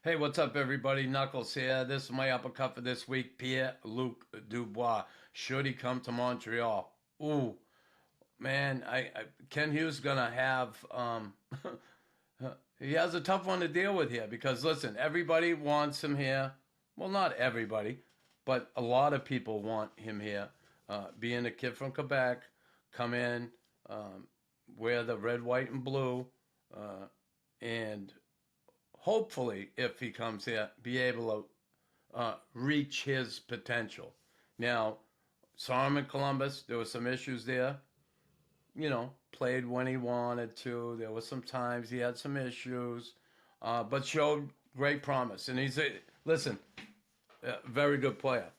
Hey, what's up, everybody? Knuckles here. This is my uppercut for this week. Pierre-Luc Dubois. Should he come to Montreal? Ooh, man, Ken Hughes gonna have he has a tough one to deal with here because listen, everybody wants him here. Well, not everybody, but a lot of people want him here. Being a kid from Quebec, come in, wear the red, white, and blue, and hopefully, if he comes here, be able to reach his potential. Now, saw him in Columbus. There were some issues there. Played when he wanted to. There were some times he had some issues, but showed great promise. And listen, a very good player.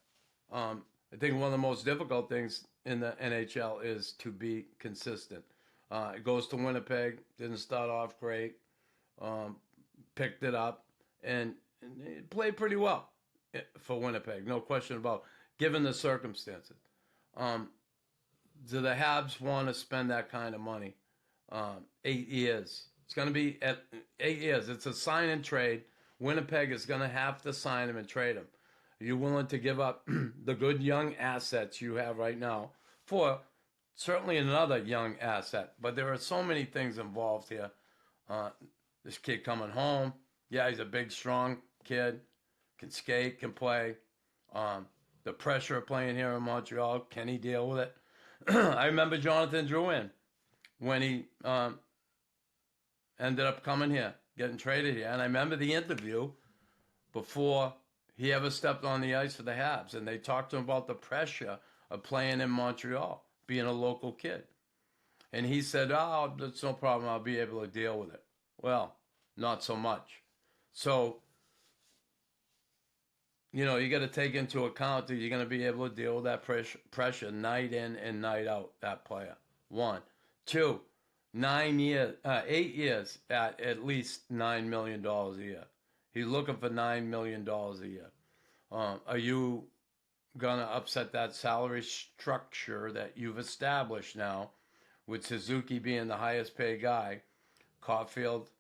I think one of the most difficult things in the NHL is to be consistent. It goes to Winnipeg. Didn't start off great. Um, Picked it up and it played pretty well for Winnipeg, no question about given the circumstances. Um, do the Habs want to spend that kind of money? 8 years. It's going to be at 8 years. It's a sign and trade. Winnipeg is going to have to sign him and trade him. Are you willing to give up the good young assets you have right now for certainly another young asset? But there are so many things involved here. Uh, this kid coming home, yeah, he's a big, strong kid, can skate, can play. The pressure of playing here in Montreal, can he deal with it? I remember Jonathan Drouin when he ended up coming here, getting traded here. And I remember the interview before he ever stepped on the ice for the Habs. And they talked to him about the pressure of playing in Montreal, being a local kid. And he said, oh, that's no problem. I'll be able to deal with it. Well, not so much. So, you got to take into account that you're going to be able to deal with that pressure night in and night out, that player. One. Two, 9 years, 8 years at least $9 million a year. He's looking for $9 million a year. Are you going to upset that salary structure that you've established now, with Suzuki being the highest paid guy, Caulfield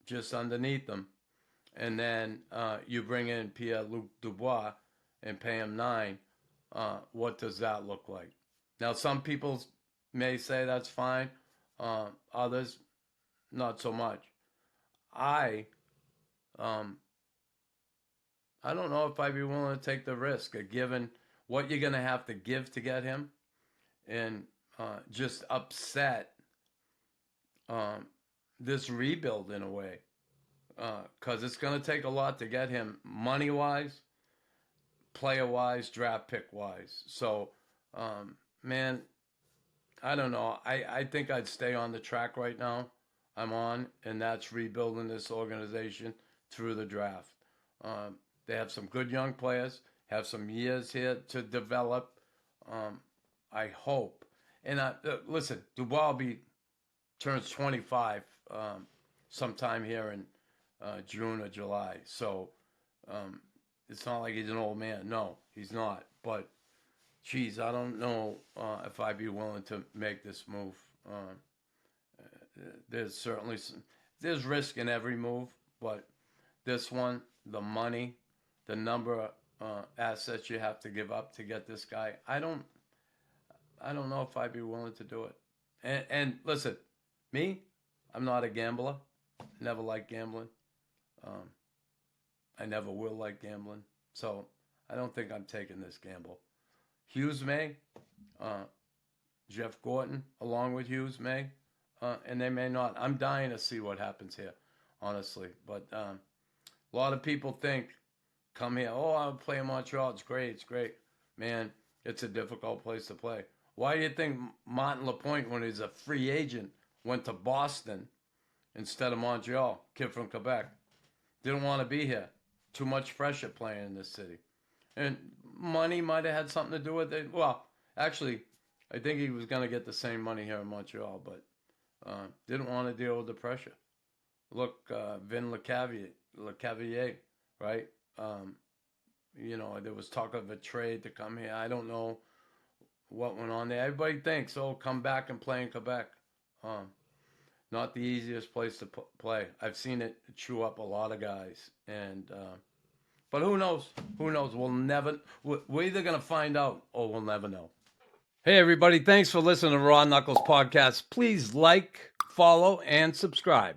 just underneath them, and then you bring in Pierre-Luc Dubois and pay him nine? What does that look like? Now, some people may say that's fine. Others, not so much. I um, I don't know if I'd be willing to take the risk of giving what you're going to have to give to get him and just upset um, this rebuild in a way. Because it's going to take a lot to get him money wise, player wise, draft pick wise. So, man, I don't know. I think I'd stay on the track right now I'm on, and that's rebuilding this organization through the draft. They have some good young players, have some years here to develop. Um, I hope. And listen, Dubois turns 25 sometime here in June or July. So um, it's not like he's an old man. No, he's not. But, geez, I don't know if I'd be willing to make this move. There's certainly there's risk in every move, but this one, the money, the number of assets you have to give up to get this guy, I don't know if I'd be willing to do it. And listen, me, I'm not a gambler. Never liked gambling. Um, I never will like gambling. So I don't think I'm taking this gamble. Hughes may, uh, Jeff Gorton, along with Hughes may, and they may not. I'm dying to see what happens here, honestly. But a lot of people think, come here, oh, I'll play in Montreal. It's great. It's great. Man, it's a difficult place to play. Why do you think Martin Lapointe, when he's a free agent, went to Boston instead of Montreal? Kid from Quebec. Didn't want to be here. Too much pressure playing in this city. And money might have had something to do with it. Well, actually, I think he was going to get the same money here in Montreal, but didn't want to deal with the pressure. Look, Vin LeCavier, right? There was talk of a trade to come here. I don't know what went on there. Everybody thinks, oh, come back and play in Quebec. Not the easiest place to play. I've seen it chew up a lot of guys, and but who knows? Who knows? We'll never. We're either gonna find out or we'll never know. Hey everybody! Thanks for listening to Raw Knuckles podcast. Please like, follow, and subscribe.